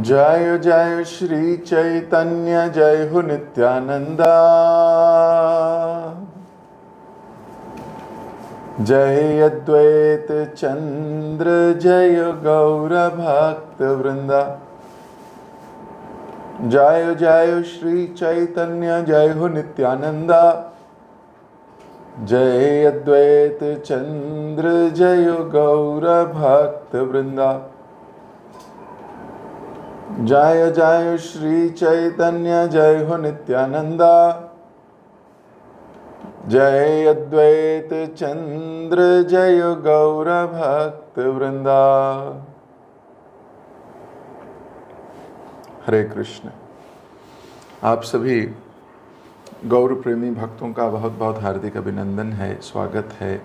जय जय श्री चैतन्य जय हो नित्यानंदा। जय अद्वैत चंद्र जय गौर भक्त वृंदा। जय जय श्री चैतन्य जय हो नित्यानंदा। जय अद्वैत चंद्र जय गौर भक्त वृंदा। जय जय श्री चैतन्य जय हो नित्यानंदा। जय अद्वैत चंद्र जय गौर भक्त वृंदा। हरे कृष्ण। आप सभी गौर प्रेमी भक्तों का बहुत बहुत हार्दिक अभिनंदन है, स्वागत है।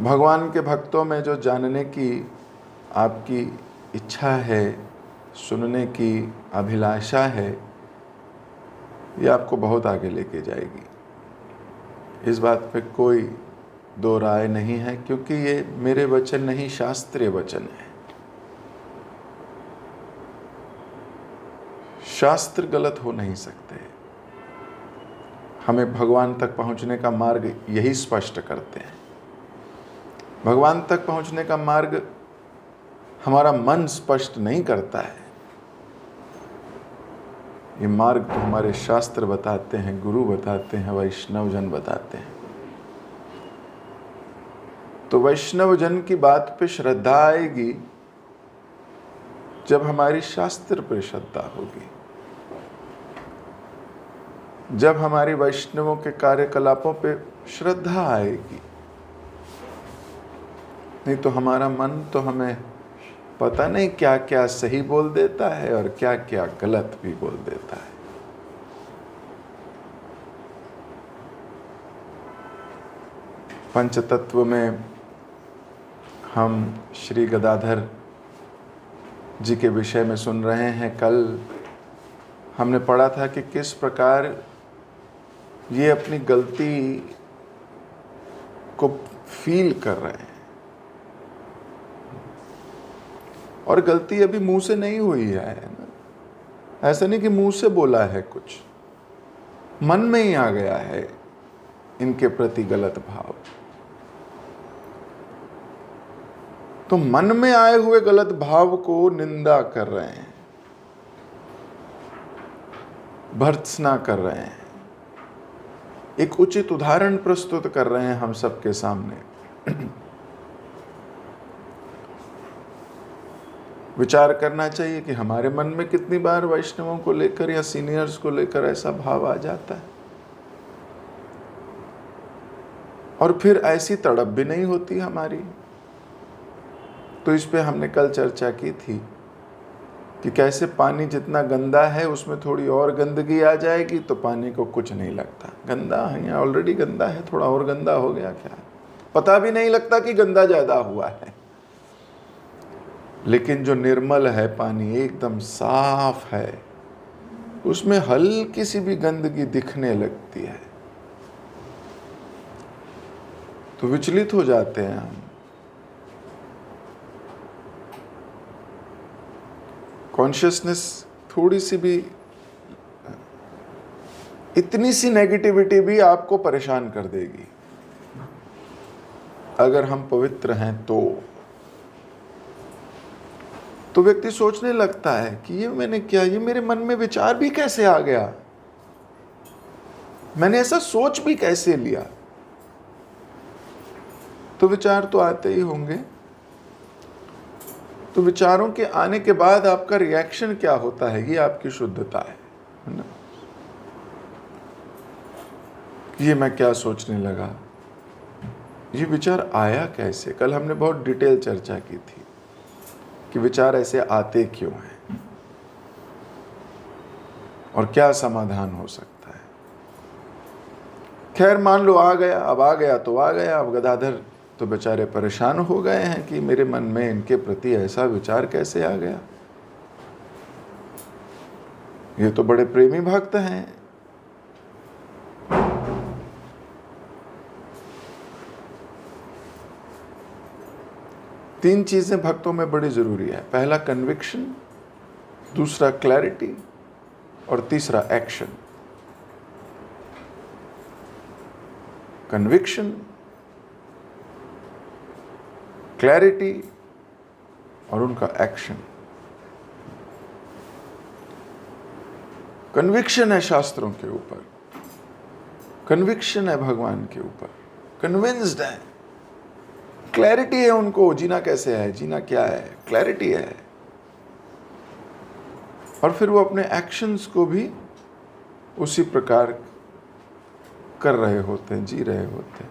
भगवान के भक्तों में जो जानने की आपकी इच्छा है, सुनने की अभिलाषा है, ये आपको बहुत आगे लेके जाएगी। इस बात पे कोई दो राय नहीं है, क्योंकि ये मेरे वचन नहीं, शास्त्रीय वचन है। शास्त्र गलत हो नहीं सकते। हमें भगवान तक पहुंचने का मार्ग यही स्पष्ट करते हैं। भगवान तक पहुंचने का मार्ग हमारा मन स्पष्ट नहीं करता है। ये मार्ग तो हमारे शास्त्र बताते हैं, गुरु बताते हैं, वैष्णव जन बताते हैं। तो वैष्णव जन की बात पे श्रद्धा आएगी जब हमारी शास्त्र पर श्रद्धा होगी, जब हमारी वैष्णवों के कार्यकलापों पे श्रद्धा आएगी। नहीं तो हमारा मन तो हमें पता नहीं क्या क्या सही बोल देता है और क्या क्या गलत भी बोल देता है। पंचतत्व में हम श्री गदाधर जी के विषय में सुन रहे हैं। कल हमने पढ़ा था कि किस प्रकार ये अपनी गलती को फील कर रहे हैं, और गलती अभी मुंह से नहीं हुई है ना। ऐसा नहीं कि मुंह से बोला है, कुछ मन में ही आ गया है इनके प्रति गलत भाव। तो मन में आए हुए गलत भाव को निंदा कर रहे हैं, भर्त्सना कर रहे हैं, एक उचित उदाहरण प्रस्तुत कर रहे हैं हम सबके सामने। विचार करना चाहिए कि हमारे मन में कितनी बार वैष्णवों को लेकर या सीनियर्स को लेकर ऐसा भाव आ जाता है, और फिर ऐसी तड़प भी नहीं होती हमारी। तो इस पे हमने कल चर्चा की थी कि कैसे पानी जितना गंदा है उसमें थोड़ी और गंदगी आ जाएगी तो पानी को कुछ नहीं लगता। गंदा है या ऑलरेडी गंदा है, थोड़ा और गंदा हो गया क्या, पता भी नहीं लगता कि गंदा ज्यादा हुआ है। लेकिन जो निर्मल है पानी, एकदम साफ है, उसमें हल्की सी भी गंदगी दिखने लगती है तो विचलित हो जाते हैं हम। कॉन्शियसनेस थोड़ी सी भी, इतनी सी नेगेटिविटी भी आपको परेशान कर देगी। अगर हम पवित्र हैं तो व्यक्ति सोचने लगता है कि ये मैंने क्या, ये मेरे मन में विचार भी कैसे आ गया, मैंने ऐसा सोच भी कैसे लिया। तो विचार तो आते ही होंगे। तो विचारों के आने के बाद आपका रिएक्शन क्या होता है, ये आपकी शुद्धता है ना। ये मैं क्या सोचने लगा, ये विचार आया कैसे। कल हमने बहुत डिटेल चर्चा की थी कि विचार ऐसे आते क्यों हैं और क्या समाधान हो सकता है। खैर मान लो आ गया, अब आ गया तो आ गया। अब गदाधर तो बेचारे परेशान हो गए हैं कि मेरे मन में इनके प्रति ऐसा विचार कैसे आ गया। ये तो बड़े प्रेमी भक्त हैं, 3 चीजें भक्तों में बड़ी जरूरी है। पहला कन्विक्शन, दूसरा क्लैरिटी और तीसरा एक्शन। कन्विक्शन, क्लैरिटी और उनका एक्शन। कन्विक्शन है शास्त्रों के ऊपर, कन्विक्शन है भगवान के ऊपर, कन्विंस्ड है, क्लैरिटी है उनको, जीना कैसे है, जीना क्या है, क्लैरिटी है। और फिर वो अपने एक्शंस को भी उसी प्रकार कर रहे होते हैं, जी रहे होते हैं।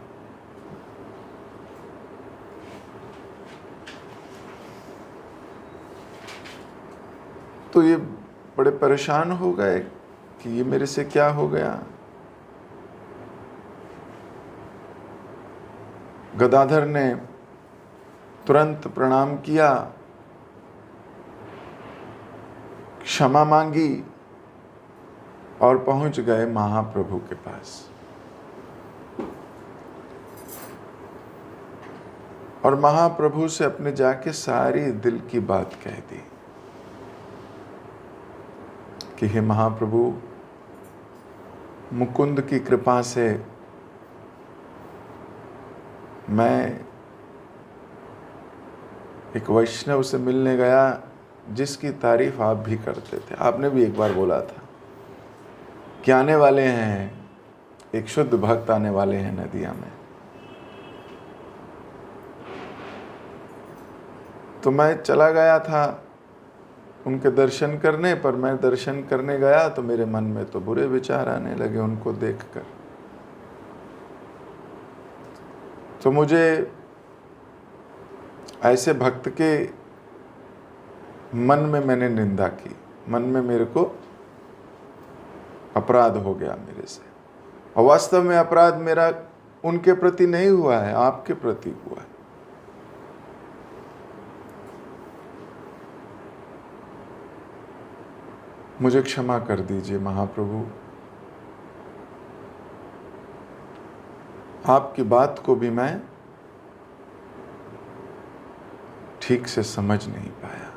तो ये बड़े परेशान हो गए कि ये मेरे से क्या हो गया। गदाधर ने तुरंत प्रणाम किया, क्षमा मांगी और पहुंच गए महाप्रभु के पास। और महाप्रभु से अपने जाके सारी दिल की बात कह दी कि हे महाप्रभु, मुकुंद की कृपा से मैं एक वैष्णव से मिलने गया जिसकी तारीफ आप भी करते थे। आपने भी एक बार बोला था कि आने वाले हैं, एक शुद्ध भक्त आने वाले हैं नदिया में। तो मैं चला गया था उनके दर्शन करने, पर मैं दर्शन करने गया तो मेरे मन में तो बुरे विचार आने लगे उनको देखकर। तो मुझे ऐसे भक्त के मन में मैंने निंदा की, मन में मेरे को अपराध हो गया मेरे से। और वास्तव में अपराध मेरा उनके प्रति नहीं हुआ है, आपके प्रति हुआ है। मुझे क्षमा कर दीजिए महाप्रभु, आपकी बात को भी मैं ठीक से समझ नहीं पाया।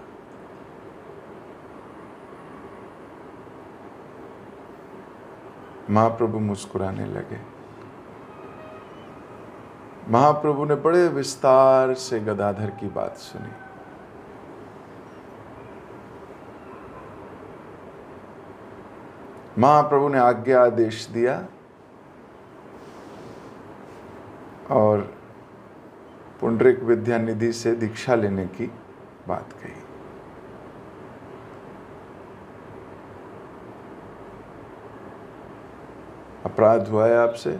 महाप्रभु मुस्कुराने लगे। महाप्रभु ने बड़े विस्तार से गदाधर की बात सुनी। महाप्रभु ने आज्ञा आदेश दिया और पुंडरीक विद्यानिधि से दीक्षा लेने की बात कही। अपराध हुआ है आपसे,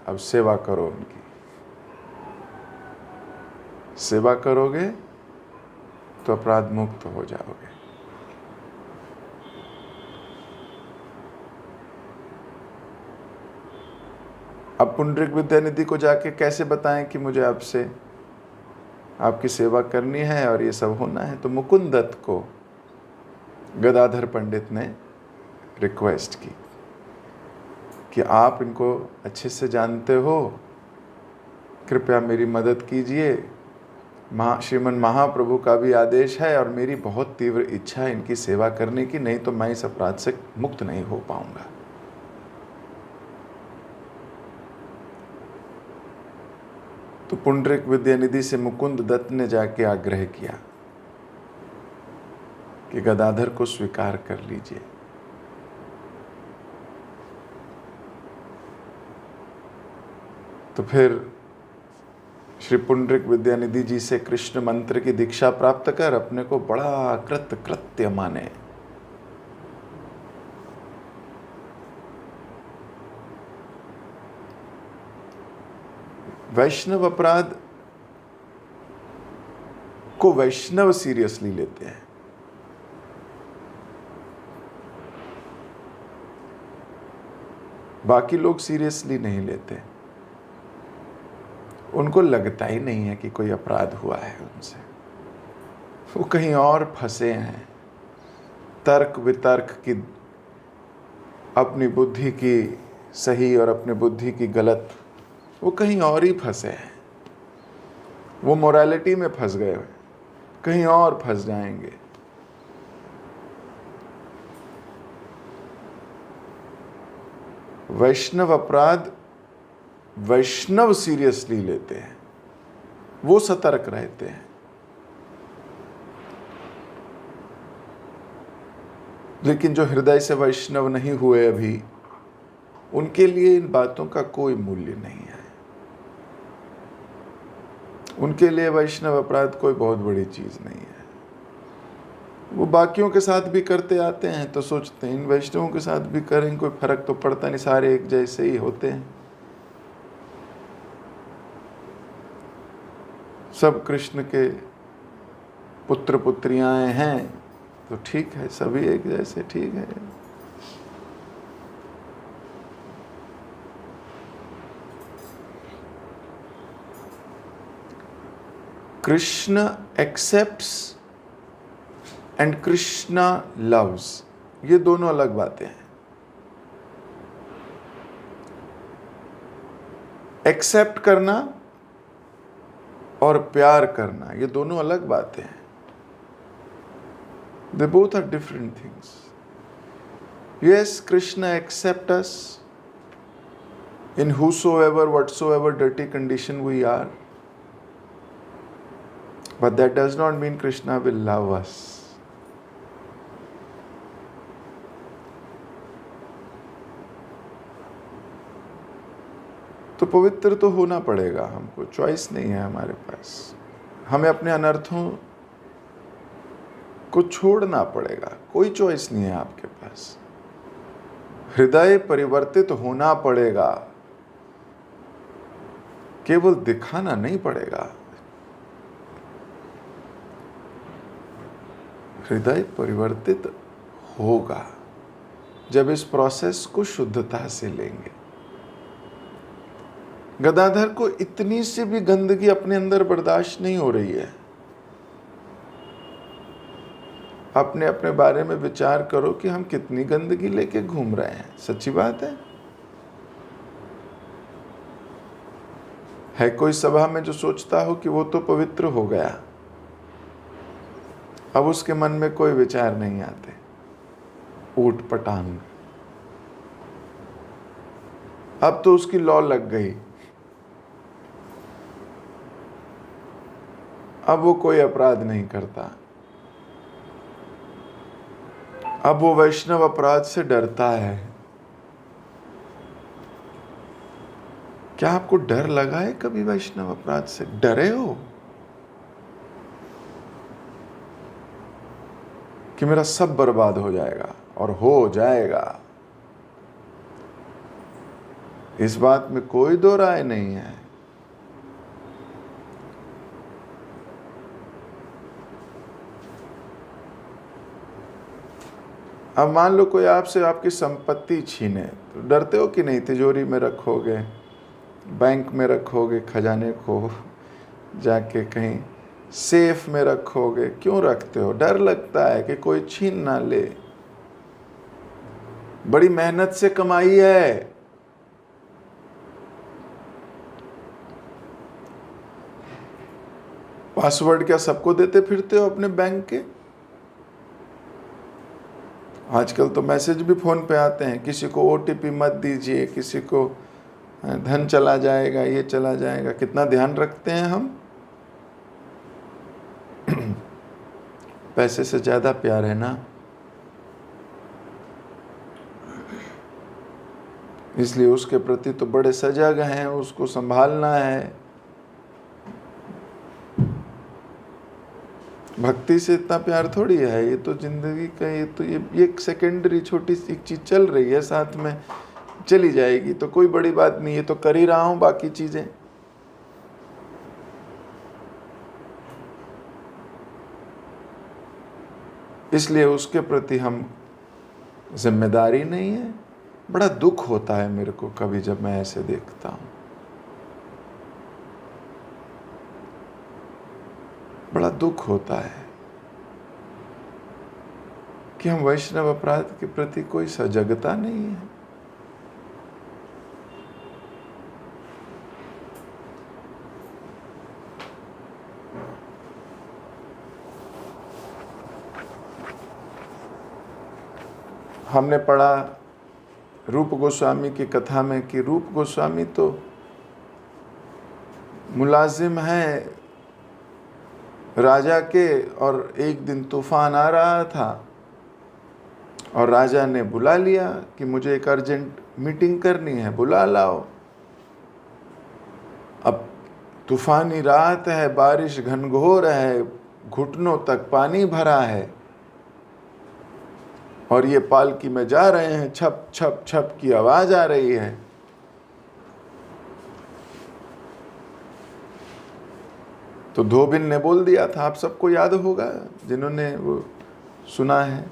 अब सेवा करो उनकी। सेवा करोगे तो अपराध मुक्त हो जाओगे। अब पुंडरीक विद्यानिधि को जाके कैसे बताएं कि मुझे आपसे आपकी सेवा करनी है और ये सब होना है। तो मुकुंद दत्त को गदाधर पंडित ने रिक्वेस्ट की कि आप इनको अच्छे से जानते हो, कृपया मेरी मदद कीजिए। श्रीमन महाप्रभु का भी आदेश है और मेरी बहुत तीव्र इच्छा है इनकी सेवा करने की, नहीं तो मैं इस अपराध से मुक्त नहीं हो पाऊंगा। तो पुंडरीक विद्यानिधि से मुकुंद दत्त ने जाके आग्रह किया कि गदाधर को स्वीकार कर लीजिए। तो फिर श्री पुंडरीक विद्यानिधि जी से कृष्ण मंत्र की दीक्षा प्राप्त कर अपने को बड़ा कृत्य माने। वैष्णव अपराध को वैष्णव सीरियसली लेते हैं। बाकी लोग सीरियसली नहीं लेते। उनको लगता ही नहीं है कि कोई अपराध हुआ है उनसे। वो कहीं और फंसे हैं, तर्क वितर्क की, अपनी बुद्धि की सही और अपनी बुद्धि की गलत, वो कहीं और ही फंसे हैं। वो मोरालिटी में फंस गए हुए, कहीं और फंस जाएंगे। वैष्णव अपराध वैष्णव सीरियसली लेते हैं, वो सतर्क रहते हैं। लेकिन जो हृदय से वैष्णव नहीं हुए अभी, उनके लिए इन बातों का कोई मूल्य नहीं है। उनके लिए वैष्णव अपराध कोई बहुत बड़ी चीज नहीं है। वो बाकियों के साथ भी करते आते हैं तो सोचते हैं इन वैष्णवों के साथ भी करें, कोई फर्क तो पड़ता नहीं, सारे एक जैसे ही होते हैं, सब कृष्ण के पुत्र पुत्रियां हैं तो ठीक है, सभी एक जैसे ठीक है। Krishna accepts and Krishna loves, ये दोनों अलग बातें हैं। एक्सेप्ट करना और प्यार करना, ये दोनों अलग बातें हैं। They both are different things. Yes, Krishna accepts us in whosoever, whatsoever dirty condition we are. But that does not mean Krishna will love us. तो पवित्र तो होना पड़ेगा हमको, चॉइस नहीं है हमारे पास। हमें अपने अनर्थों को छोड़ना पड़ेगा, कोई चॉइस नहीं है आपके पास। हृदय परिवर्तित होना पड़ेगा, केवल दिखाना नहीं पड़ेगा। हृदय परिवर्तित होगा जब इस प्रोसेस को शुद्धता से लेंगे। गदाधर को इतनी सी भी गंदगी अपने अंदर बर्दाश्त नहीं हो रही है। अपने अपने बारे में विचार करो कि हम कितनी गंदगी लेके घूम रहे हैं। सच्ची बात है कोई सभा में जो सोचता हो कि वो तो पवित्र हो गया, अब उसके मन में कोई विचार नहीं आते, ऊट पटांग। अब तो उसकी लौ लग गई, अब वो कोई अपराध नहीं करता, अब वो वैष्णव अपराध से डरता है। क्या आपको डर लगा है कभी वैष्णव अपराध से? डरे हो कि मेरा सब बर्बाद हो जाएगा? और हो जाएगा, इस बात में कोई दो राय नहीं है। अब मान लो कोई आपसे आपकी संपत्ति छीने, तो डरते हो कि नहीं? तिजोरी में रखोगे, बैंक में रखोगे, खजाने को जाके कहीं सेफ में रखोगे? क्यों रखते हो? डर लगता है कि कोई छीन ना ले। बड़ी मेहनत से कमाई है, पासवर्ड क्या सबको देते फिरते हो अपने बैंक के? आजकल तो मैसेज भी फोन पे आते हैं, किसी को ओटीपी मत दीजिए, किसी को धन चला जाएगा, ये चला जाएगा। कितना ध्यान रखते हैं हम। पैसे से ज्यादा प्यार है ना, इसलिए उसके प्रति तो बड़े सजग हैं, उसको संभालना है। भक्ति से इतना प्यार थोड़ी है, ये तो जिंदगी का, ये एक सेकेंडरी छोटी सी चीज चल रही है, साथ में चली जाएगी, तो कोई बड़ी बात नहीं है, तो कर ही रहा हूं बाकी चीजें। इसलिए उसके प्रति हम जिम्मेदारी नहीं है। बड़ा दुख होता है मेरे को कभी जब मैं ऐसे देखता हूं, बड़ा दुख होता है कि हम वैष्णव अपराध के प्रति कोई सजगता नहीं है। हमने पढ़ा रूप गोस्वामी की कथा में कि रूप गोस्वामी तो मुलाजिम है राजा के, और एक दिन तूफान आ रहा था और राजा ने बुला लिया कि मुझे एक अर्जेंट मीटिंग करनी है, बुला लाओ। अब तूफानी रात है, बारिश घनघोर है, घुटनों तक पानी भरा है, और ये पालकी में जा रहे हैं, छप छप छप की आवाज आ रही है। तो धोबिन ने बोल दिया था, आप सबको याद होगा जिन्होंने वो सुना है,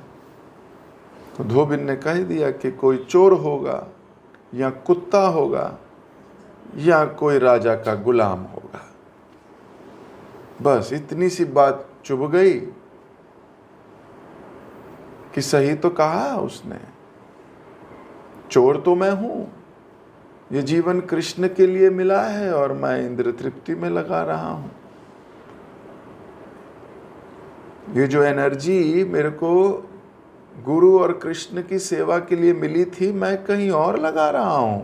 तो धोबिन ने कह दिया कि कोई चोर होगा या कुत्ता होगा या कोई राजा का गुलाम होगा। बस इतनी सी बात चुभ गई कि सही तो कहा उसने, चोर तो मैं हूं, ये जीवन कृष्ण के लिए मिला है और मैं इंद्र तृप्ति में लगा रहा हूं। ये जो एनर्जी मेरे को गुरु और कृष्ण की सेवा के लिए मिली थी, मैं कहीं और लगा रहा हूं।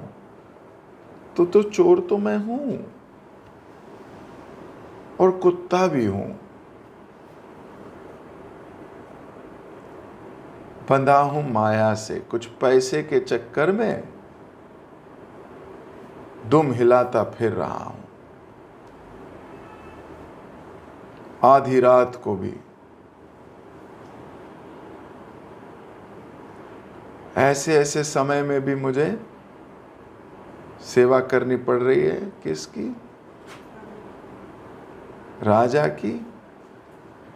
तो चोर तो मैं हूं और कुत्ता भी हूं, बंधा हूं माया से, कुछ पैसे के चक्कर में दुम हिलाता फिर रहा हूं। आधी रात को भी ऐसे ऐसे समय में भी मुझे सेवा करनी पड़ रही है। किसकी? राजा की।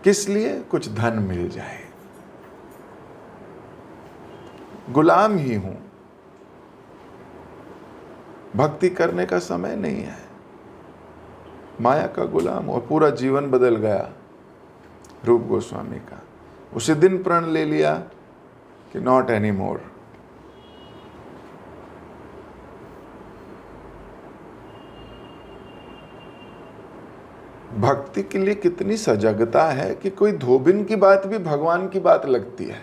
किस लिए? कुछ धन मिल जाए। गुलाम ही हूं, भक्ति करने का समय नहीं है, माया का गुलाम। और पूरा जीवन बदल गया रूप गोस्वामी का। उसी दिन प्रण ले लिया कि नॉट एनी मोर। भक्ति के लिए कितनी सजगता है कि कोई धोबिन की बात भी भगवान की बात लगती है।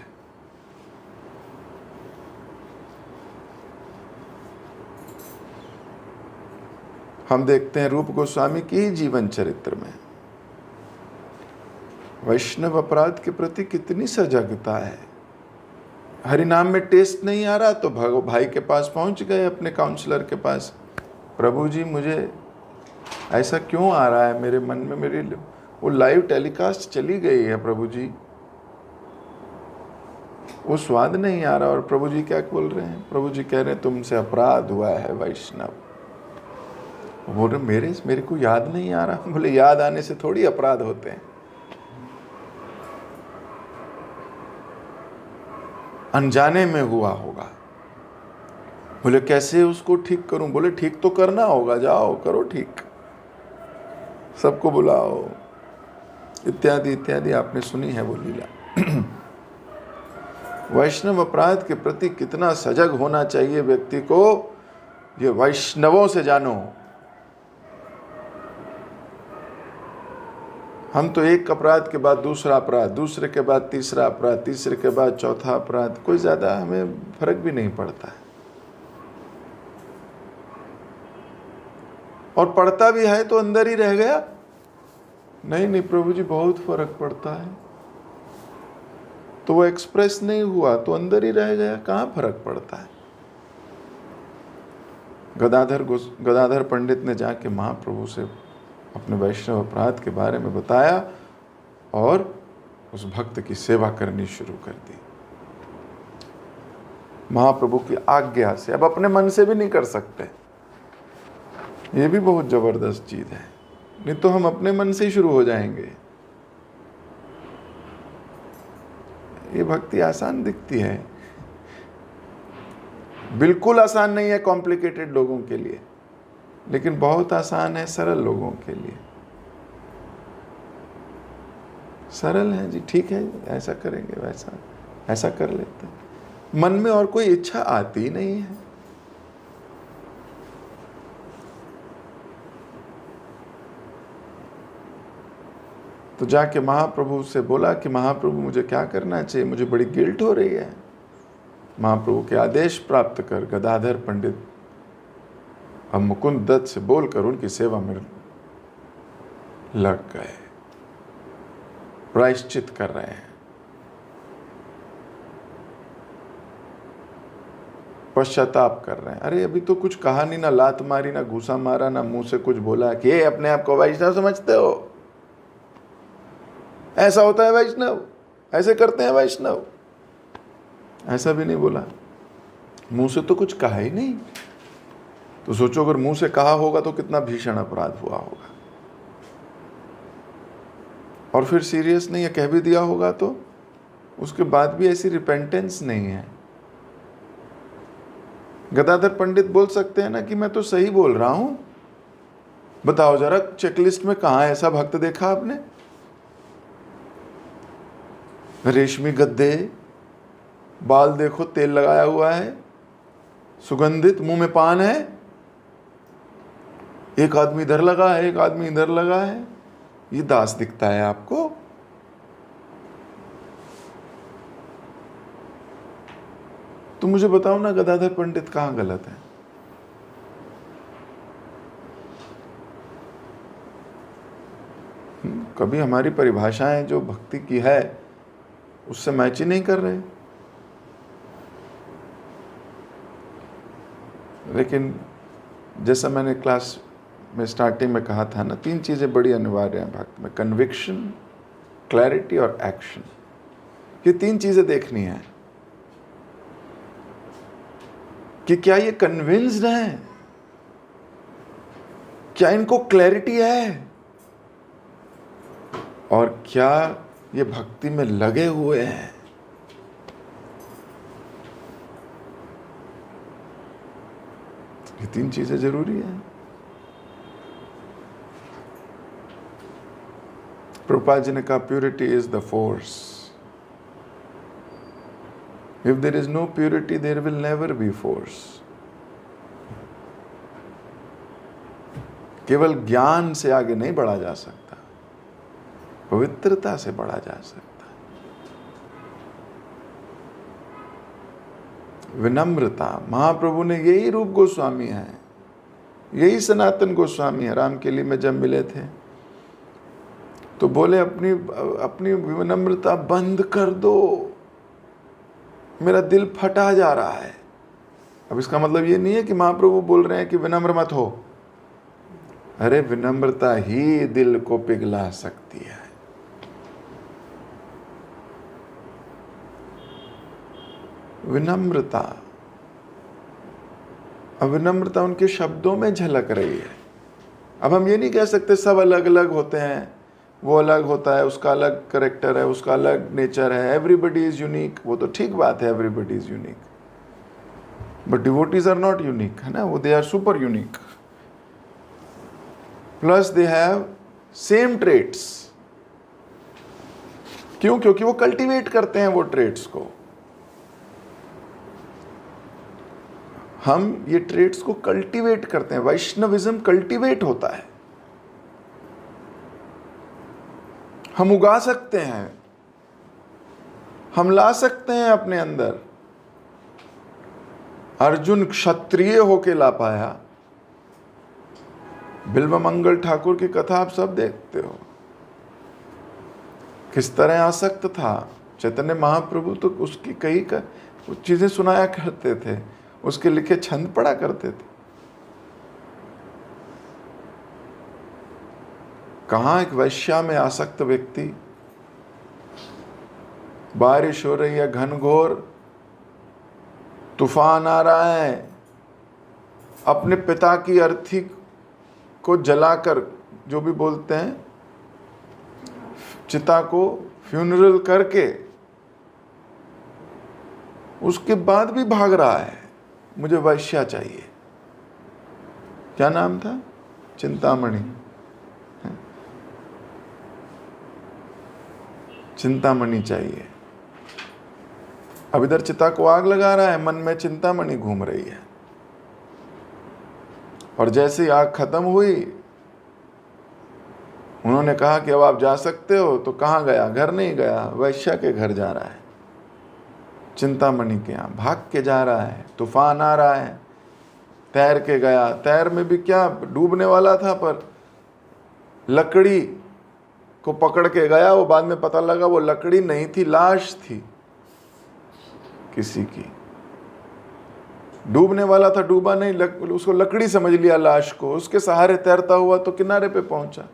हम देखते हैं रूप गोस्वामी की ही जीवन चरित्र में वैष्णव अपराध के प्रति कितनी सजगता है। हरिनाम में टेस्ट नहीं आ रहा तो भाई के पास पहुंच गए, अपने काउंसलर के पास, प्रभु जी मुझे ऐसा क्यों आ रहा है मेरे मन में, मेरी वो लाइव टेलीकास्ट चली गई है प्रभु जी, वो स्वाद नहीं आ रहा। और प्रभु जी क्या बोल रहे हैं? प्रभु जी कह रहे हैं तुमसे अपराध हुआ है वैष्णव। बोल रहे मेरे को याद नहीं आ रहा। बोले याद आने से थोड़ी अपराध होते हैं, अनजाने में हुआ होगा। बोले कैसे उसको ठीक करूं? बोले ठीक तो करना होगा, जाओ करो ठीक, सबको बुलाओ, इत्यादि इत्यादि। आपने सुनी है वो लीला। वैष्णव अपराध के प्रति कितना सजग होना चाहिए व्यक्ति को, ये वैष्णवों से जानो। हम तो एक अपराध के बाद दूसरा अपराध, दूसरे के बाद तीसरा अपराध, तीसरे के बाद चौथा अपराध, कोई ज्यादा हमें फर्क भी नहीं पड़ता है। और पड़ता भी है तो अंदर ही रह गया। नहीं प्रभु जी बहुत फर्क पड़ता है, तो वो एक्सप्रेस नहीं हुआ तो अंदर ही रह गया, कहाँ फर्क पड़ता है। गदाधर पंडित ने जाके महाप्रभु से अपने वैष्णव अपराध के बारे में बताया और उस भक्त की सेवा करनी शुरू कर दी महाप्रभु की आज्ञा से। अब अपने मन से भी नहीं कर सकते, ये भी बहुत जबरदस्त चीज है। नहीं तो हम अपने मन से ही शुरू हो जाएंगे। ये भक्ति आसान दिखती है, बिल्कुल आसान नहीं है कॉम्प्लिकेटेड लोगों के लिए, लेकिन बहुत आसान है सरल लोगों के लिए। सरल है जी, ठीक है ऐसा करेंगे, वैसा ऐसा कर लेते हैं। मन में और कोई इच्छा आती नहीं है। तो जाके महाप्रभु से बोला कि महाप्रभु मुझे क्या करना चाहिए, मुझे बड़ी गिल्ट हो रही है, महाप्रभु के आदेश प्राप्त कर गदाधर पंडित अब मुकुंद दत्त से बोलकर उनकी सेवा में लग गए, प्रायश्चित कर रहे हैं, पश्चाताप कर रहे हैं। अरे अभी तो कुछ कहा नहीं, ना लात मारी, ना घूसा मारा, ना मुंह से कुछ बोला कि ये अपने आप को वैष्णव समझते हो, ऐसा होता है वैष्णव, ऐसे करते हैं वैष्णव, ऐसा भी नहीं बोला। मुंह से तो कुछ कहा ही नहीं। तो सोचो अगर मुंह से कहा होगा तो कितना भीषण अपराध हुआ होगा। और फिर सीरियस नहीं है, कह भी दिया होगा तो उसके बाद भी ऐसी रिपेंटेंस नहीं है। गदाधर पंडित बोल सकते हैं ना कि मैं तो सही बोल रहा हूं, बताओ जरा चेकलिस्ट में कहां ऐसा भक्त देखा आपने? रेशमी गद्दे, बाल देखो तेल लगाया हुआ है, सुगंधित, मुंह में पान है, एक आदमी इधर लगा है, एक आदमी इधर लगा है, ये दास दिखता है आपको? तो मुझे बताओ ना गदाधर पंडित कहां गलत है? कभी हमारी परिभाषाएं जो भक्ति की है उससे मैच ही नहीं कर रहे। लेकिन जैसा मैंने क्लास में स्टार्टिंग में कहा था ना, 3 चीजें बड़ी अनिवार्य हैं भक्त में, कन्विक्शन, क्लैरिटी और एक्शन। ये 3 चीजें देखनी है कि क्या ये कन्विंस्ड हैं, क्या इनको क्लैरिटी है, और क्या ये भक्ति में लगे हुए हैं। ये 3 चीजें जरूरी है। प्रभुपाद जी ने कहा purity is the force. If there is no purity there will never be force. केवल ज्ञान से आगे नहीं बढ़ा जा सकता, पवित्रता से बढ़ा जा सकता। विनम्रता, महाप्रभु ने यही रूप गोस्वामी है, यही सनातन गोस्वामी है। रामकेली में जब मिले थे तो बोले अपनी विनम्रता बंद कर दो, मेरा दिल फटा जा रहा है। अब इसका मतलब ये नहीं है कि महाप्रभु बोल रहे हैं कि विनम्र मत हो। अरे विनम्रता ही दिल को पिघला सकती है। विनम्रता, अब विनम्रता उनके शब्दों में झलक रही है। अब हम ये नहीं कह सकते सब अलग अलग होते हैं, वो अलग होता है, उसका अलग करेक्टर है, उसका अलग नेचर है, एवरीबडी इज यूनिक। वो तो ठीक बात है, everybody is unique, but devotees are not unique, है ना, वो they are super unique. Plus they have same traits. क्यों? क्योंकि वो कल्टीवेट करते हैं वो ट्रेट्स को। हम ये ट्रेट्स को कल्टीवेट करते हैं। वैष्णविज्म कल्टीवेट होता है, हम उगा सकते हैं, हम ला सकते हैं अपने अंदर। अर्जुन क्षत्रिय होके ला पाया। बिल्वमंगल ठाकुर की कथा आप सब देखते हो, किस तरह आसक्त था। चैतन्य महाप्रभु तो उसकी कई चीजें सुनाया करते थे, उसके लिखे छंद पढ़ा करते थे। कहाँ एक वैश्या में आसक्त व्यक्ति, बारिश हो रही है, घनघोर तूफान आ रहा है, अपने पिता की अर्थी को जलाकर, जो भी बोलते हैं, चिता को फ्यूनरल करके, उसके बाद भी भाग रहा है, मुझे वैश्या चाहिए। क्या नाम था? चिंतामणि। चिंतामणि चाहिए। अब इधर चिता को आग लगा रहा है, मन में चिंतामणि घूम रही है। और जैसे ही आग खत्म हुई, उन्होंने कहा कि अब आप जा सकते हो। तो कहाँ गया? घर नहीं गया, वैश्या के घर जा रहा है। चिंतामणि के यहाँ, भाग के जा रहा है, तूफान आ रहा है, तैर के गया। तैर में भी क्या, डूबने वाला था, पर लकड़ी को पकड़ के गया। वो बाद में पता लगा वो लकड़ी नहीं थी, लाश थी किसी की। डूबने वाला था, डूबा नहीं, उसको लकड़ी समझ लिया लाश को। उसके सहारे तैरता हुआ तो किनारे पे पहुंचा।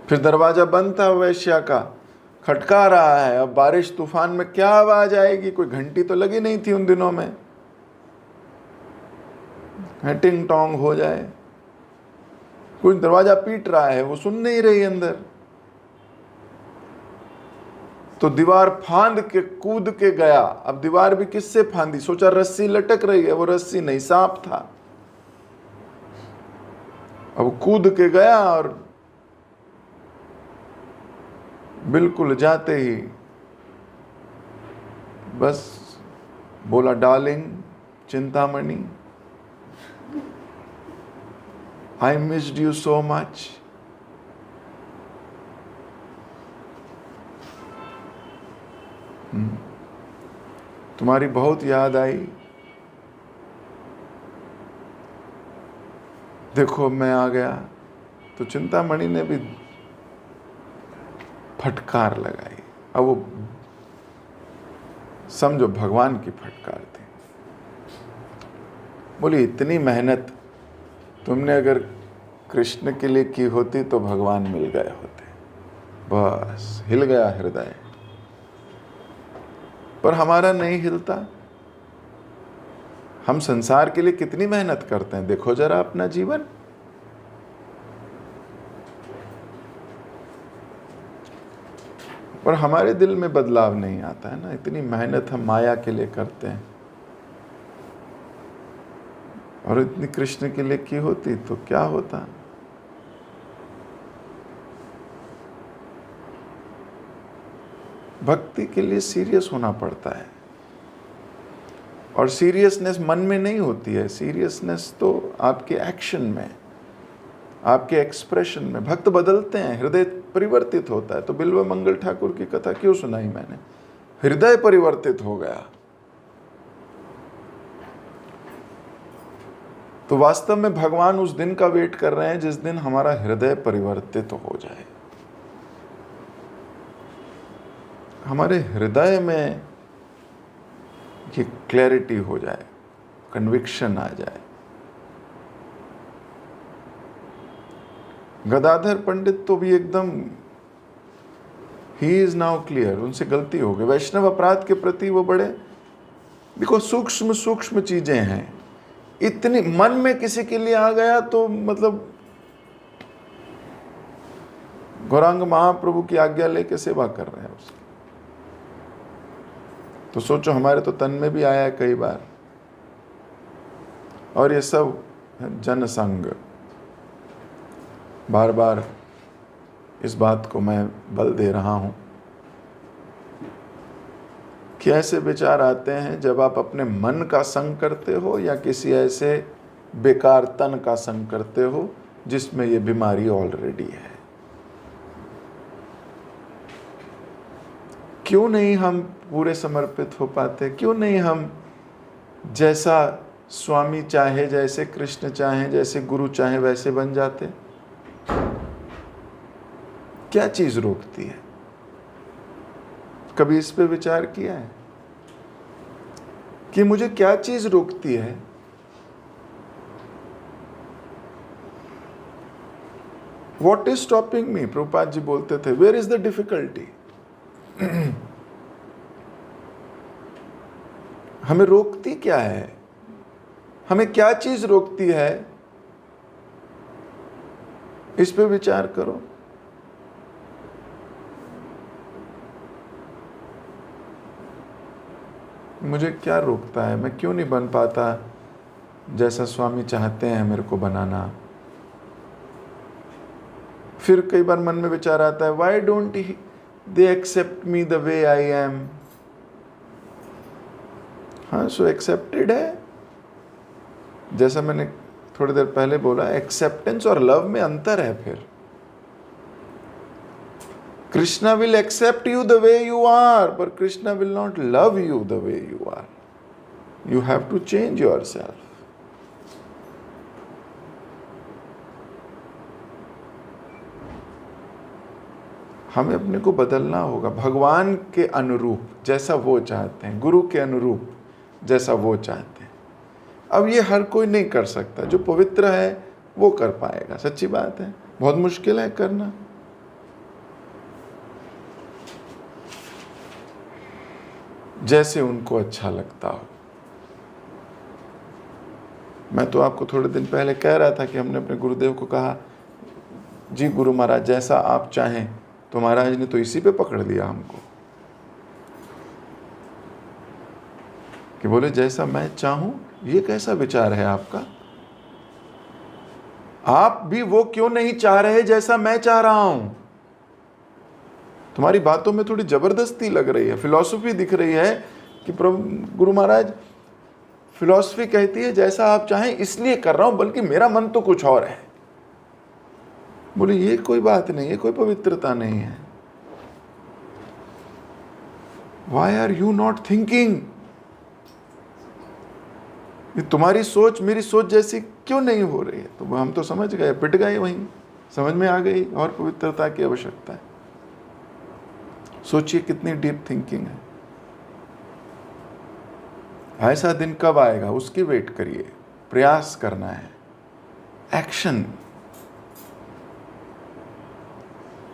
फिर दरवाजा बंद था वेश्या का, खटका रहा है। अब बारिश तूफान में क्या आवाज आएगी, कोई घंटी तो लगी नहीं थी उन दिनों में, टिंग टोंग हो जाए। कुछ दरवाजा पीट रहा है, वो सुन नहीं रही अंदर। तो दीवार फांद के कूद के गया। अब दीवार भी किससे फांदी, सोचा रस्सी लटक रही है, वो रस्सी नहीं, सांप था। अब कूद के गया और बिल्कुल जाते ही बस बोला, darling Chintamani, I missed you so much. तुम्हारी बहुत याद आई। देखो मैं आ गया। तो चिंतामणि ने भी फटकार लगाई। अब वो समझो भगवान की फटकार थी। बोली, इतनी मेहनत तुमने अगर कृष्ण के लिए की होती तो भगवान मिल गए होते। बस हिल गया हृदय। पर हमारा नहीं हिलता। हम संसार के लिए कितनी मेहनत करते हैं, देखो जरा अपना जीवन। पर हमारे दिल में बदलाव नहीं आता है ना। इतनी मेहनत हम माया के लिए करते हैं, और इतनी कृष्ण के लिए की होती तो क्या होता। भक्ति के लिए सीरियस होना पड़ता है, और सीरियसनेस मन में नहीं होती है। सीरियसनेस तो आपके एक्शन में, आपके एक्सप्रेशन में। भक्त बदलते हैं, हृदय परिवर्तित होता है। तो बिल्व मंगल ठाकुर की कथा क्यों सुनाई मैंने, हृदय परिवर्तित हो गया। तो वास्तव में भगवान उस दिन का वेट कर रहे हैं जिस दिन हमारा हृदय परिवर्तित हो जाए, हमारे हृदय में ये क्लैरिटी हो जाए, कन्विक्शन आ जाए। गदाधर पंडित तो भी एकदम, ही इज नाउ क्लियर, उनसे गलती हो गई। वैष्णव अपराध के प्रति वो बड़े, देखो सूक्ष्म सूक्ष्म चीजें हैं। इतनी मन में किसी के लिए आ गया तो मतलब गौरांग महाप्रभु की आज्ञा लेके सेवा कर रहे हैं उसकी। तो सोचो हमारे तो तन में भी आया है कई बार। और ये सब जनसंग, बार बार इस बात को मैं बल दे रहा हूं कि ऐसे विचार आते हैं जब आप अपने मन का संग करते हो या किसी ऐसे बेकार तन का संग करते हो जिसमें ये बीमारी ऑलरेडी है। क्यों नहीं हम पूरे समर्पित हो पाते? क्यों नहीं हम जैसा स्वामी चाहे, जैसे कृष्ण चाहे, जैसे गुरु चाहे वैसे बन जाते? क्या चीज रोकती है? कभी इस पे विचार किया है कि मुझे क्या चीज रोकती है? What is stopping me? Prabhupada ji बोलते थे, Where is the difficulty? हमें रोकती क्या है? हमें क्या चीज रोकती है? इस पे विचार करो। मुझे क्या रोकता है? मैं क्यों नहीं बन पाता जैसा स्वामी चाहते हैं मेरे को बनाना? फिर कई बार मन में विचार आता है, Why don't they accept me the way I am? हाँ, सो एक्सेप्टेड है। जैसा मैंने थोड़ी देर पहले बोला, एक्सेप्टेंस और लव में अंतर है। फिर Krishna will accept you the way you are, but Krishna will not love you the way you are. You have to change yourself. हमें अपने को बदलना होगा भगवान के अनुरूप, जैसा वो चाहते हैं, गुरु के अनुरूप जैसा वो चाहते हैं। अब ये हर कोई नहीं कर सकता, जो पवित्र है वो कर पाएगा, सच्ची बात है, बहुत मुश्किल है करना। जैसे उनको अच्छा लगता हो। मैं तो आपको थोड़े दिन पहले कह रहा था कि हमने अपने गुरुदेव को कहा, जी गुरु महाराज जैसा आप चाहें, तो महाराज ने तो इसी पे पकड़ लिया हमको कि बोले जैसा मैं चाहूं, ये कैसा विचार है आपका? आप भी वो क्यों नहीं चाह रहे जैसा मैं चाह रहा हूं? तुम्हारी बातों में थोड़ी जबरदस्ती लग रही है, फिलॉसफी दिख रही है कि प्रभु गुरु महाराज फिलॉसफी कहती है जैसा आप चाहें इसलिए कर रहा हूं, बल्कि मेरा मन तो कुछ और है। बोले ये कोई बात नहीं है, कोई पवित्रता नहीं है। Why are you not thinking? ये तुम्हारी सोच मेरी सोच जैसी क्यों नहीं हो रही है? तो हम तो समझ गए, पिट गए, वहीं समझ में आ गई और पवित्रता की आवश्यकता है। सोचिए कितनी डीप थिंकिंग है। ऐसा दिन कब आएगा उसकी वेट करिए, प्रयास करना है, एक्शन।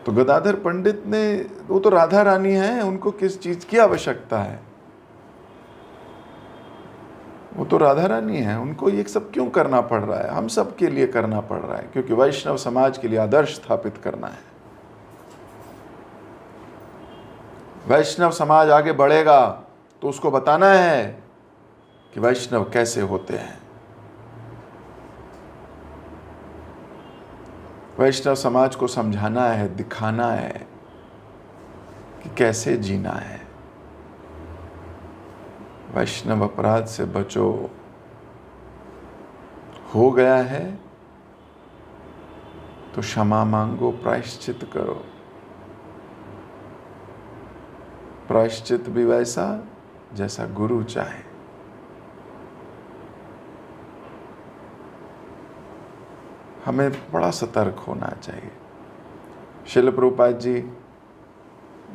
तो गदाधर पंडित ने, वो तो राधा रानी है, उनको किस चीज की आवश्यकता है? वो तो राधा रानी है, उनको ये सब क्यों करना पड़ रहा है? हम सब के लिए करना पड़ रहा है, क्योंकि वैष्णव समाज के लिए आदर्श स्थापित करना है। वैष्णव समाज आगे बढ़ेगा तो उसको बताना है कि वैष्णव कैसे होते हैं। वैष्णव समाज को समझाना है, दिखाना है कि कैसे जीना है। वैष्णव अपराध से बचो, हो गया है तो क्षमा मांगो, प्रायश्चित करो। प्रायश्चित भी वैसा जैसा गुरु चाहे। हमें बड़ा सतर्क होना चाहिए। शिल प्रभुपाद जी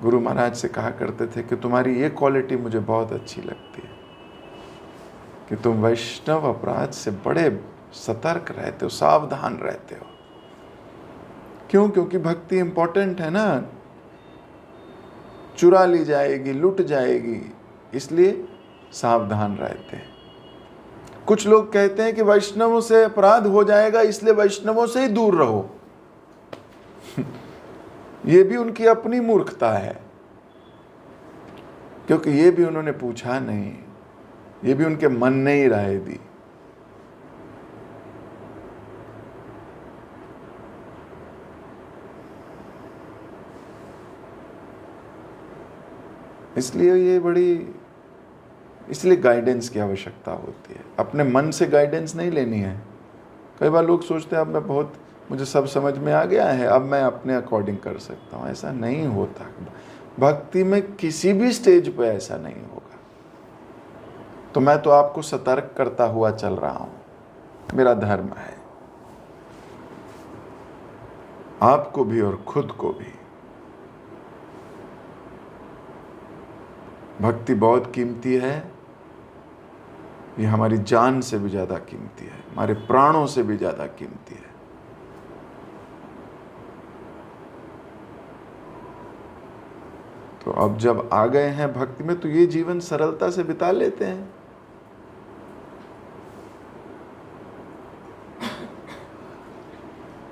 गुरु महाराज से कहा करते थे कि तुम्हारी ये क्वालिटी मुझे बहुत अच्छी लगती है कि तुम वैष्णव अपराध से बड़े सतर्क रहते हो, सावधान रहते हो। क्यों? क्योंकि भक्ति इंपॉर्टेंट है ना, चुरा ली जाएगी, लूट जाएगी, इसलिए सावधान रहते हैं। कुछ लोग कहते हैं कि वैष्णवों से अपराध हो जाएगा इसलिए वैष्णवों से ही दूर रहो। ये भी उनकी अपनी मूर्खता है, क्योंकि ये भी उन्होंने पूछा नहीं, ये भी उनके मन ने ही राय दी। इसलिए ये बड़ी, इसलिए गाइडेंस की आवश्यकता होती है। अपने मन से गाइडेंस नहीं लेनी है। कई बार लोग सोचते हैं अब मैं बहुत, मुझे सब समझ में आ गया है, अब मैं अपने अकॉर्डिंग कर सकता हूँ। ऐसा नहीं होता। भक्ति में किसी भी स्टेज पे ऐसा नहीं होगा। तो मैं तो आपको सतर्क करता हुआ चल रहा हूँ, मेरा धर्म है, आपको भी और खुद को भी। भक्ति बहुत कीमती है, ये हमारी जान से भी ज़्यादा कीमती है, हमारे प्राणों से भी ज़्यादा कीमती है। तो अब जब आ गए हैं भक्ति में तो ये जीवन सरलता से बिता लेते हैं।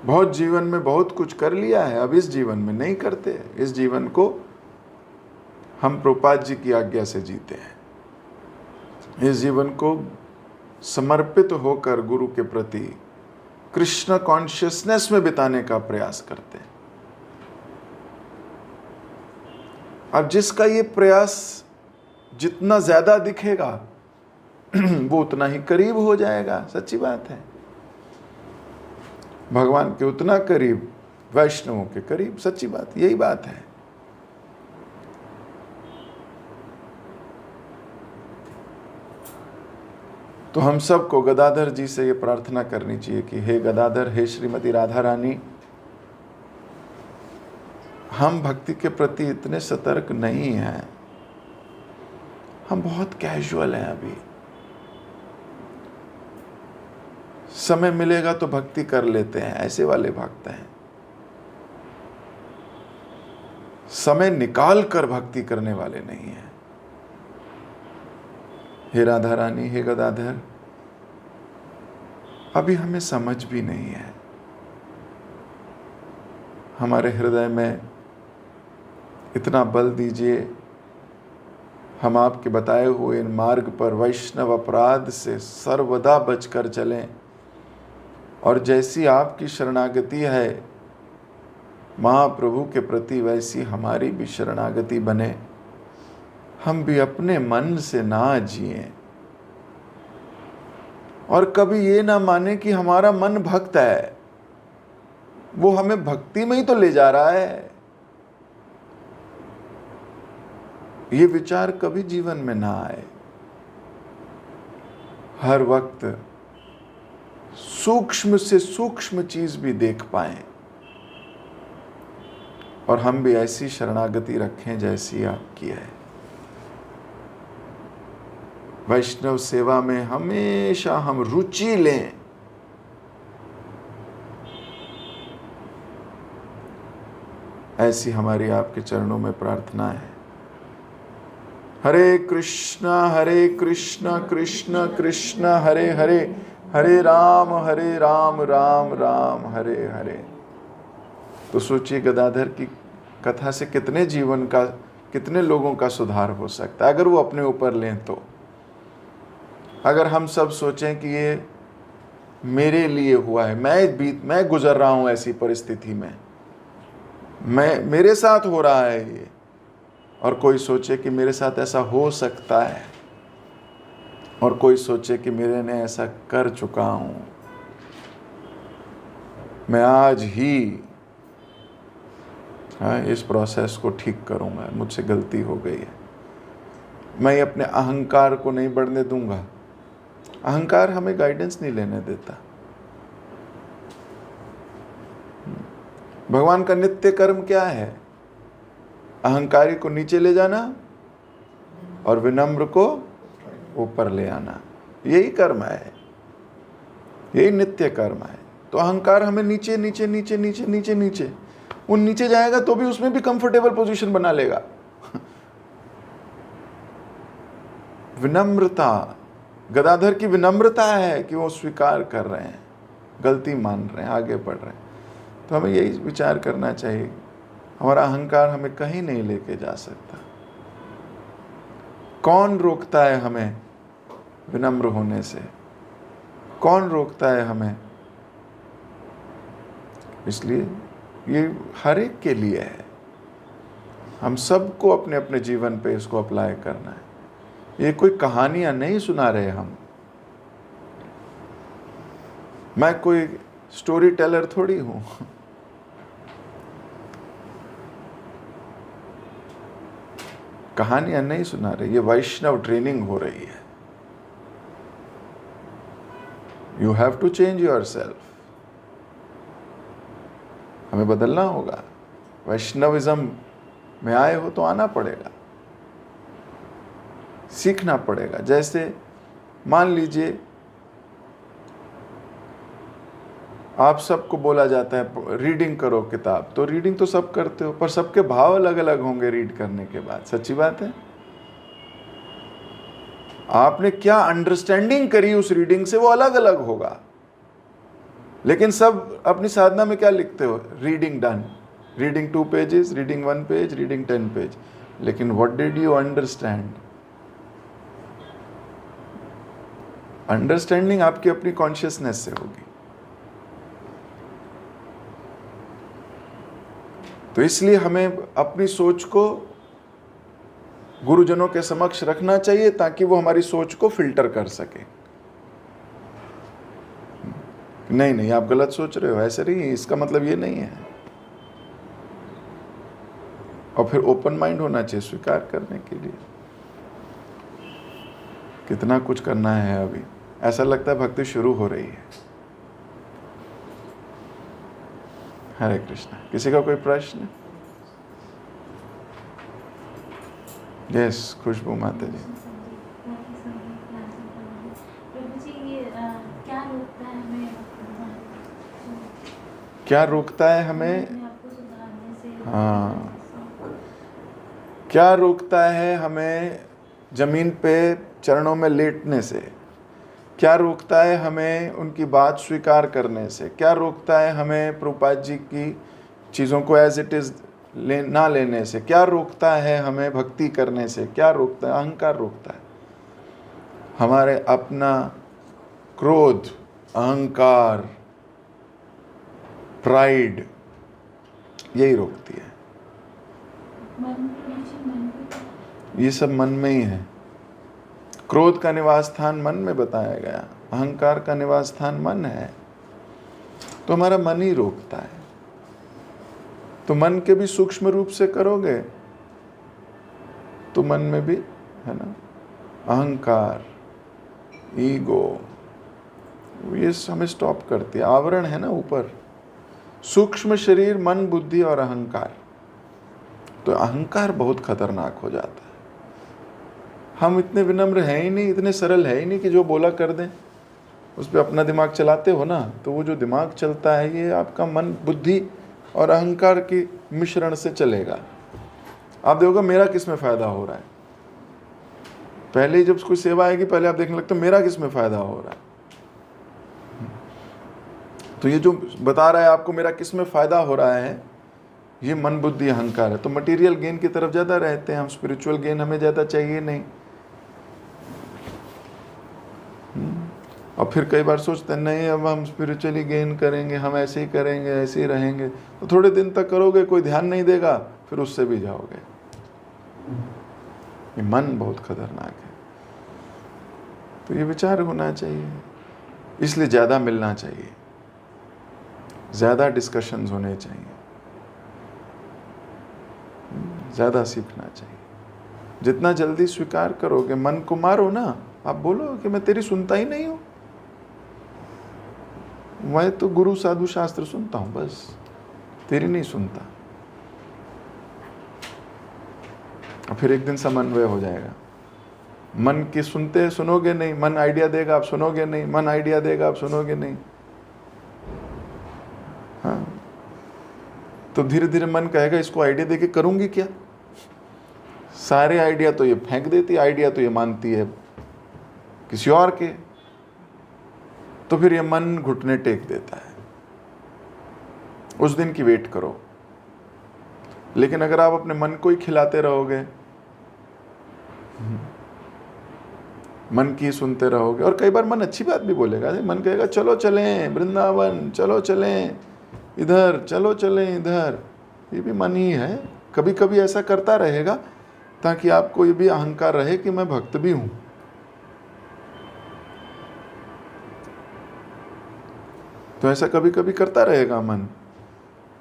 बहुत जीवन में बहुत कुछ कर लिया है, अब इस जीवन में नहीं करते। इस जीवन को हम प्रभुपाद जी की आज्ञा से जीते हैं। इस जीवन को समर्पित होकर गुरु के प्रति कृष्ण कॉन्शियसनेस में बिताने का प्रयास करते हैं। अब जिसका ये प्रयास जितना ज्यादा दिखेगा वो उतना ही करीब हो जाएगा। सच्ची बात है, भगवान के उतना करीब, वैष्णवों के करीब। सच्ची बात, यही बात है। तो हम सबको गदाधर जी से ये प्रार्थना करनी चाहिए कि हे गदाधर, हे श्रीमती राधा रानी, हम भक्ति के प्रति इतने सतर्क नहीं हैं, हम बहुत कैजुअल हैं। अभी समय मिलेगा तो भक्ति कर लेते हैं, ऐसे वाले भक्त हैं। समय निकाल कर भक्ति करने वाले नहीं हैं। हे राधा रानी, हे गदाधर, अभी हमें समझ भी नहीं है। हमारे हृदय में इतना बल दीजिए, हम आपके बताए हुए इन मार्ग पर वैष्णव अपराध से सर्वदा बचकर चलें, और जैसी आपकी शरणागति है महाप्रभु के प्रति, वैसी हमारी भी शरणागति बने। हम भी अपने मन से ना जिएं, और कभी ये ना माने कि हमारा मन भक्त है, वो हमें भक्ति में ही तो ले जा रहा है। ये विचार कभी जीवन में ना आए। हर वक्त सूक्ष्म से सूक्ष्म चीज भी देख पाएं, और हम भी ऐसी शरणागति रखें जैसी आपकी है। वैष्णव सेवा में हमेशा हम रुचि लें। ऐसी हमारी आपके चरणों में प्रार्थना है। हरे कृष्णा कृष्ण कृष्ण हरे हरे, हरे राम राम राम हरे हरे। तो सोचिए, गदाधर की कथा से कितने जीवन का, कितने लोगों का सुधार हो सकता है अगर वो अपने ऊपर लें तो। अगर हम सब सोचें कि ये मेरे लिए हुआ है, मैं गुजर रहा हूं ऐसी परिस्थिति में, मेरे साथ हो रहा है ये, और कोई सोचे कि मेरे साथ ऐसा हो सकता है, और कोई सोचे कि मेरे ने ऐसा कर चुका हूं, मैं आज ही इस प्रोसेस को ठीक करूंगा, मुझसे गलती हो गई है, मैं अपने अहंकार को नहीं बढ़ने दूंगा। अहंकार हमें गाइडेंस नहीं लेने देता। भगवान का नित्य कर्म क्या है? अहंकारी को नीचे ले जाना और विनम्र को ऊपर ले आना। यही कर्म है, यही नित्य कर्म है। तो अहंकार हमें नीचे नीचे नीचे नीचे नीचे नीचे, वो नीचे जाएगा तो भी उसमें भी कंफर्टेबल पोजीशन बना लेगा। विनम्रता, गदाधर की विनम्रता है कि वो स्वीकार कर रहे हैं, गलती मान रहे हैं, आगे बढ़ रहे हैं। तो हमें यही विचार करना चाहिए, हमारा अहंकार हमें कहीं नहीं लेके जा सकता। कौन रोकता है हमें विनम्र होने से? कौन रोकता है हमें? इसलिए ये हर एक के लिए है। हम सबको अपने अपने जीवन पे इसको अप्लाई करना है। ये कोई कहानियां नहीं सुना रहे हम। मैं कोई स्टोरी टेलर थोड़ी हूं। कहानियां नहीं सुना रहे, ये वैष्णव ट्रेनिंग हो रही है। You have to change yourself. हमें बदलना होगा। वैष्णविज्म में आए हो तो आना पड़ेगा, सीखना पड़ेगा। जैसे मान लीजिए आप सबको बोला जाता है रीडिंग करो किताब, तो रीडिंग तो सब करते हो, पर सबके भाव अलग अलग होंगे रीड करने के बाद। सच्ची बात है। आपने क्या अंडरस्टैंडिंग करी उस रीडिंग से, वो अलग अलग होगा। लेकिन सब अपनी साधना में क्या लिखते हो? Reading done, reading 2 pages, reading 1 page, reading 10 page. लेकिन what did you understand? Understanding आपकी अपनी कॉन्शियसनेस से होगी। तो इसलिए हमें अपनी सोच को गुरुजनों के समक्ष रखना चाहिए, ताकि वो हमारी सोच को फिल्टर कर सके। नहीं नहीं, आप गलत सोच रहे हो, ऐसे नहीं, इसका मतलब ये नहीं है। और फिर ओपन माइंड होना चाहिए स्वीकार करने के लिए। कितना कुछ करना है अभी। ऐसा लगता है भक्ति शुरू हो रही है। हरे कृष्णा। किसी का कोई प्रश्न? यस, खुशबू माता जी। क्या रोकता है हमें? हाँ, क्या रोकता है हमें जमीन पे चरणों में लेटने से? क्या रोकता है हमें उनकी बात स्वीकार करने से? क्या रोकता है हमें प्रभुपाद जी की चीज़ों को एज इट इज़ ना लेने से? क्या रोकता है हमें भक्ति करने से? क्या रोकता है? अहंकार रोकता है। हमारे अपना क्रोध, अहंकार, प्राइड, यही रोकती है। ये सब मन में ही है। क्रोध का निवास स्थान मन में बताया गया, अहंकार का निवास स्थान मन है, तो हमारा मन ही रोकता है। तो मन के भी सूक्ष्म रूप से करोगे तो मन में भी है ना अहंकार, ईगो, ये हमें स्टॉप करती है। आवरण है ना ऊपर, सूक्ष्म शरीर, मन, बुद्धि और अहंकार। तो अहंकार बहुत खतरनाक हो जाता है। हम इतने विनम्र हैं ही नहीं, इतने सरल है ही नहीं कि जो बोला कर दें। उस पर अपना दिमाग चलाते हो ना, तो वो जो दिमाग चलता है ये आपका मन, बुद्धि और अहंकार की मिश्रण से चलेगा। आप देखोगे मेरा किस में फ़ायदा हो रहा है। पहले जब कोई सेवा आएगी पहले आप देखने लगते हो मेरा किस में फ़ायदा हो रहा है। तो ये जो बता रहा है आपको मेरा किस में फ़ायदा हो रहा है, ये मन, बुद्धि, अहंकार है। तो मटेरियल गेन की तरफ ज़्यादा रहते हैं हम, स्पिरिचुअल गेन हमें ज़्यादा चाहिए नहीं। और फिर कई बार सोचते हैं नहीं अब हम स्पिरिचुअली गेन करेंगे, हम ऐसे ही करेंगे, ऐसे ही रहेंगे। तो थोड़े दिन तक करोगे, कोई ध्यान नहीं देगा, फिर उससे भी जाओगे। ये मन बहुत खतरनाक है। तो ये विचार होना चाहिए, इसलिए ज़्यादा मिलना चाहिए, ज़्यादा डिस्कशंस होने चाहिए, ज़्यादा सीखना चाहिए। जितना जल्दी स्वीकार करोगे, मन को मारो ना, आप बोलो कि मैं तेरी सुनता ही नहीं हूँ, मैं तो गुरु साधु शास्त्र सुनता हूँ, बस तेरी नहीं सुनता। और फिर एक दिन समन्वय हो जाएगा। मन की सुनोगे नहीं, मन आइडिया देगा, आप सुनोगे नहीं, मन आइडिया देगा, आप सुनोगे नहीं। हाँ, तो धीरे धीरे मन कहेगा इसको आइडिया देके करूंगी क्या। सारे आइडिया तो ये फेंक देती, आइडिया तो ये मानती है किसी और के। तो फिर ये मन घुटने टेक देता है। उस दिन की वेट करो। लेकिन अगर आप अपने मन को ही खिलाते रहोगे, मन की सुनते रहोगे, और कई बार मन अच्छी बात भी बोलेगा, मन कहेगा चलो चलें वृंदावन, चलो चलें इधर, चलो चलें इधर, ये भी मन ही है। कभी कभी ऐसा करता रहेगा ताकि आपको ये भी अहंकार रहे कि मैं भक्त भी हूं। तो ऐसा कभी कभी करता रहेगा मन,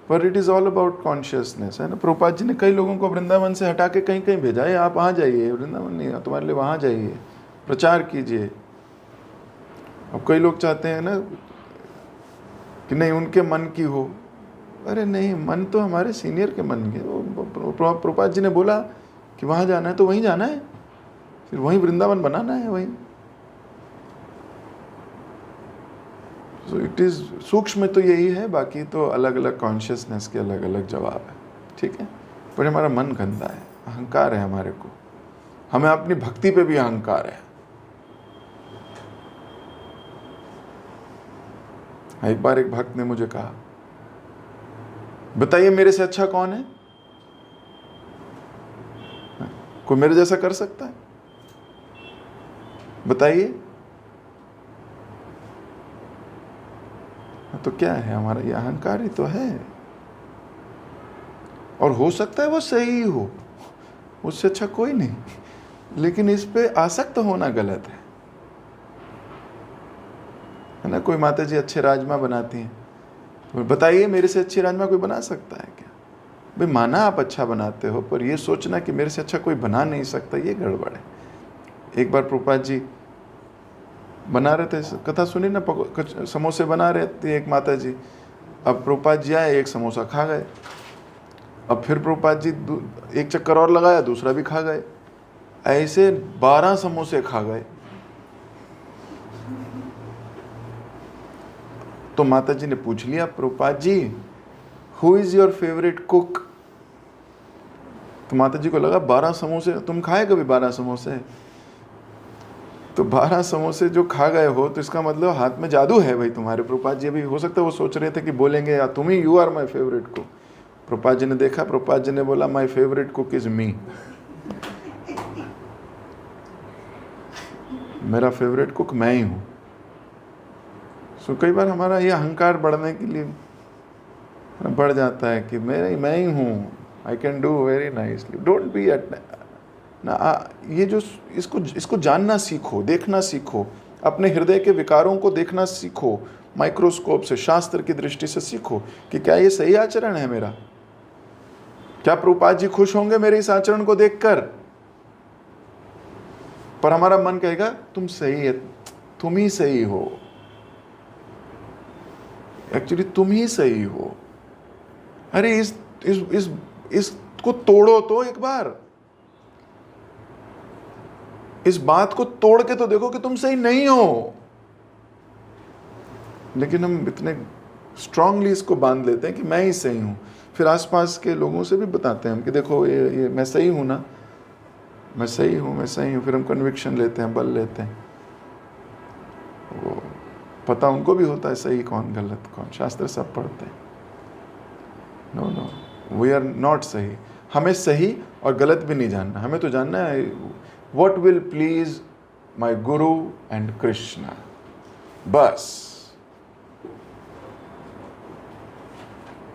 पर it is all about consciousness, है ना। प्रभुपाद जी ने कई लोगों को वृंदावन से हटा के कहीं कहीं भेजा है, आप वहाँ जाइए, वृंदावन नहीं, तुम्हारे लिए वहाँ जाइए, प्रचार कीजिए। अब कई लोग चाहते हैं ना कि नहीं उनके मन की हो। अरे नहीं, मन तो हमारे सीनियर के मन के। प्रभुपाद जी ने बोला कि वहाँ जाना है तो वहीं जाना है, फिर वहीं वृंदावन बनाना है वहीं। सो इट इज़ सूक्ष्म तो यही है, बाकी तो अलग अलग कॉन्शियसनेस के अलग अलग जवाब है, ठीक है। पर हमारा मन गंदा है, अहंकार है हमारे को, हमें अपनी भक्ति पे भी अहंकार है। एक बार एक भक्त ने मुझे कहा, बताइए मेरे से अच्छा कौन है, कोई मेरे जैसा कर सकता है, बताइए। तो क्या है, हमारा ये अहंकार ही तो है। और हो सकता है वो सही हो, उससे अच्छा कोई नहीं, लेकिन इस पे आसक्त होना गलत है ना। कोई माता जी अच्छे राजमा बनाती हैं, तो बताइए मेरे से अच्छी राजमा कोई बना सकता है क्या। भाई माना आप अच्छा बनाते हो, पर ये सोचना कि मेरे से अच्छा कोई बना नहीं सकता, ये गड़बड़ है। एक बार प्रभुपाद जी बना रहे थे, कथा सुनी ना, कुछ समोसे बना रहे थे एक माता जी। अब प्रभुपाद जी आए, एक समोसा खा गए। अब फिर प्रभुपाद जी एक चक्कर और लगाया, दूसरा भी खा गए। ऐसे 12 समोसे खा गए। तो माता जी ने पूछ लिया, Prabhupada ji who is your favourite cook? तो माता जी को लगा 12 समोसे, तुम खाए कभी 12 समोसे? तो 12 समोसे जो खा गए हो, तो इसका मतलब हाथ में जादू है भाई तुम्हारे। प्रभुपाद जी अभी हो सकता है वो सोच रहे थे कि बोलेंगे या तुम ही, you are my favourite cook. Prabhupada ji ने देखा, प्रभुपाद जी ने बोला my favourite cook is me. मेरा फेवरेट कुक मैं ही हूं। सो कई बार हमारा ये अहंकार बढ़ने के लिए बढ़ जाता है कि मैं ही हूं, I can do very nicely, don't be at ना। ये जो इसको जानना सीखो, देखना सीखो, अपने हृदय के विकारों को देखना सीखो, माइक्रोस्कोप से, शास्त्र की दृष्टि से सीखो कि क्या ये सही आचरण है मेरा? क्या प्रभुपाद जी खुश होंगे मेरे इस आचरण को देखकर? पर हमारा मन कहेगा तुम सही है, तुम ही सही हो। एक्चुअली तुम ही सही हो। अरे इसको तोड़ो तो एक बार, इस बात को तोड़ के तो देखो कि तुम सही नहीं हो। लेकिन हम इतने स्ट्रांगली इसको बांध लेते हैं कि मैं ही सही हूं। फिर आसपास के लोगों से भी बताते हैं हम कि देखो ये मैं सही हूं ना, मैं सही हूं, मैं सही हूं। फिर हम कन्विक्शन लेते हैं, बल लेते हैं। वो पता उनको भी होता है सही कौन गलत कौन, शास्त्र सब पढ़ते हैं। No no, we are not सही। हमें सही और गलत भी नहीं जानना, हमें तो जानना है what will please my Guru and Krishna, बस।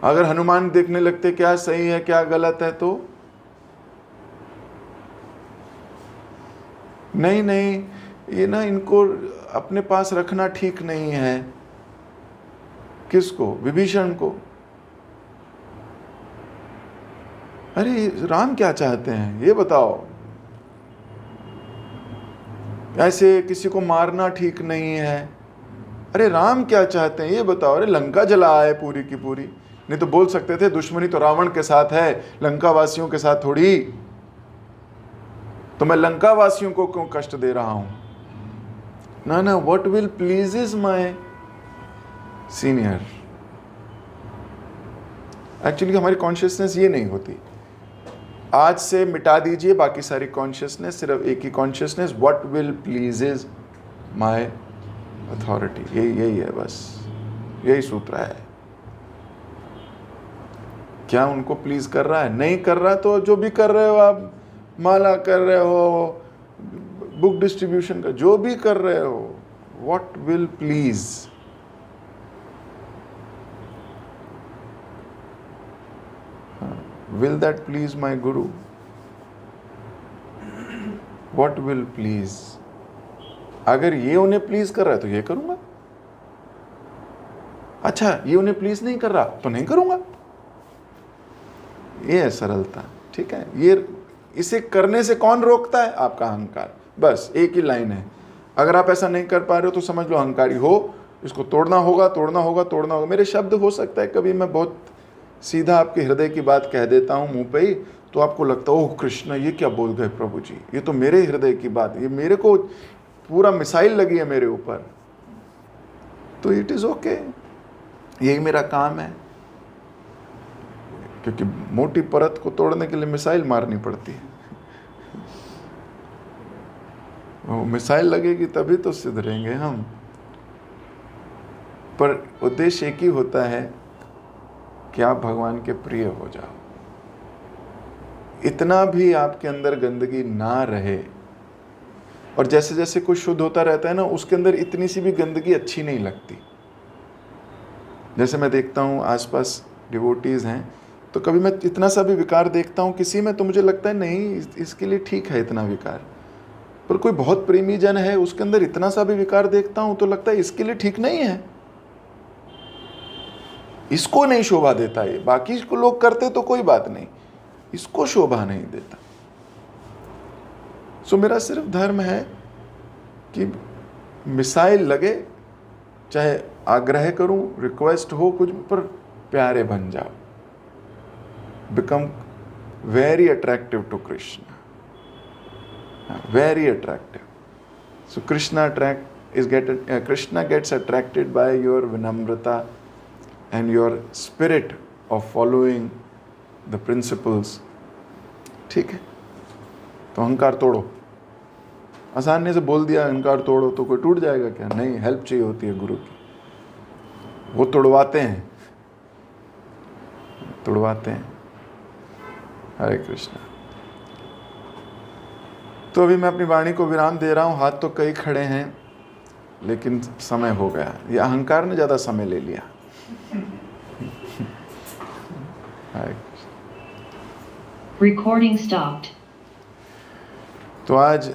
अगर हनुमान देखने लगते क्या सही है क्या गलत है, तो नहीं ये ना इनको अपने पास रखना ठीक नहीं है। किसको? विभीषण को। अरे राम क्या चाहते हैं ये बताओ? ऐसे किसी को मारना ठीक नहीं है। अरे राम क्या चाहते हैं ये बताओ? अरे लंका जला है पूरी की पूरी। नहीं तो बोल सकते थे दुश्मनी तो रावण के साथ है, लंका वासियों के साथ थोड़ी। तो मैं लंका वासियों को क्यों कष्ट दे रहा हूं? ना, what will pleases my senior. Actually हमारी कॉन्शियसनेस ये नहीं होती। आज से मिटा दीजिए बाकी सारी कॉन्शियसनेस, सिर्फ एक ही consciousness, what will pleases my authority. यही है बस, यही सूत्र है। क्या उनको प्लीज कर रहा है? नहीं कर रहा तो जो भी कर रहे हो आप, माला कर रहे हो, बुक डिस्ट्रीब्यूशन का जो भी कर रहे हो, what will please. Will that please my guru? What will please? अगर ये उन्हें प्लीज कर रहा है तो ये करूंगा। अच्छा ये उन्हें प्लीज नहीं कर रहा तो नहीं करूंगा। ये है सरलता। ठीक है, ये इसे करने से कौन रोकता है? आपका अहंकार। बस एक ही लाइन है। अगर आप ऐसा नहीं कर पा रहे हो तो समझ लो अहंकारी हो, इसको तोड़ना होगा, तोड़ना होगा, तोड़ना होगा। मेरे शब्द हो सकता है कभी मैं बहुत सीधा आपके हृदय की बात कह देता हूँ मुंह पे ही, तो आपको लगता है ओह कृष्ण ये क्या बोल गए प्रभु जी, ये तो मेरे हृदय की बात, ये मेरे को पूरा मिसाइल लगी है मेरे ऊपर। तो इट इज ओके, यही मेरा काम है। क्योंकि मोटी परत को तोड़ने के लिए मिसाइल मारनी पड़ती है। वो मिसाइल लगेगी तभी तो सुधरेंगे हम। पर उद्देश्य एक ही होता है कि आप भगवान के प्रिय हो जाओ। इतना भी आपके अंदर गंदगी ना रहे। और जैसे जैसे कुछ शुद्ध होता रहता है ना, उसके अंदर इतनी सी भी गंदगी अच्छी नहीं लगती। जैसे मैं देखता हूँ आसपास डिवोटीज हैं, तो कभी मैं इतना सा भी विकार देखता हूँ किसी में, तो मुझे लगता है नहीं इसके लिए ठीक है इतना विकार। पर कोई बहुत प्रेमी जन है, उसके अंदर इतना सा भी विकार देखता हूँ तो लगता है इसके लिए ठीक नहीं है, इसको नहीं शोभा देता ये। बाकी को लोग करते तो कोई बात नहीं, इसको शोभा नहीं देता। सो मेरा सिर्फ धर्म है कि मिसाइल लगे, चाहे आग्रह करूं, रिक्वेस्ट हो कुछ, पर प्यारे बन जाओ, become very attractive to Krishna, very attractive. So Krishna gets attracted by your vinamrata and your spirit of following the principles. ठीक है, तो अहंकार तोड़ो. आसानी से बोल दिया अहंकार तोड़ो तो कोई टूट जाएगा क्या? नहीं, हेल्प चाहिए होती है गुरु की. वो तोड़वाते हैं. हरे कृष्णा. तो अभी मैं अपनी वाणी को विराम दे रहा हूँ. हाथ तो कई खड़े हैं, लेकिन समय हो गया. ये अहंकार ने ज़्यादा समय ले लिया. Recording stopped. तो आज